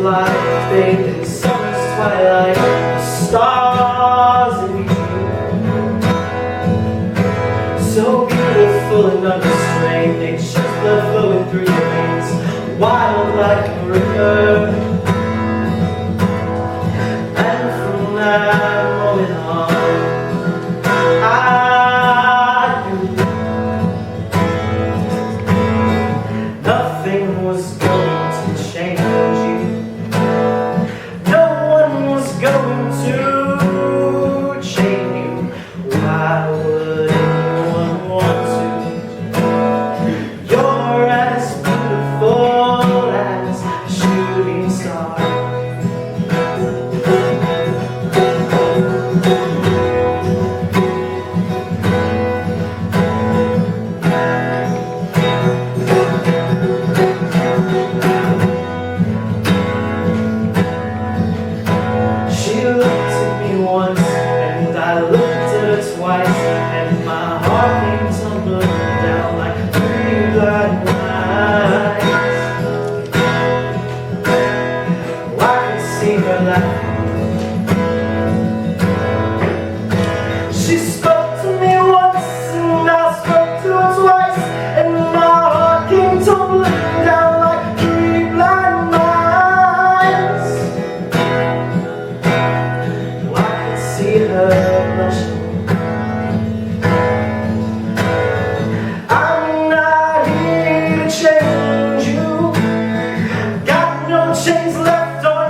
light, bathed in summer's twilight, the stars in you. So beautiful and unrestrained, nature's blood flowing through your veins, wild like a river. And from that moment on, I knew nothing was going to change you. No one was going to change you. Why would anyone want to? You're as beautiful as a shooting star. She looked at me once, and I looked at her twice, and my heart came tumbling down like three blind mice. Oh, I could see her laughing. She spoke to me once, and I spoke to her twice, and my heart came tumbling down like three blind mice. See her blushing. I'm not here to change you. Got no chains left on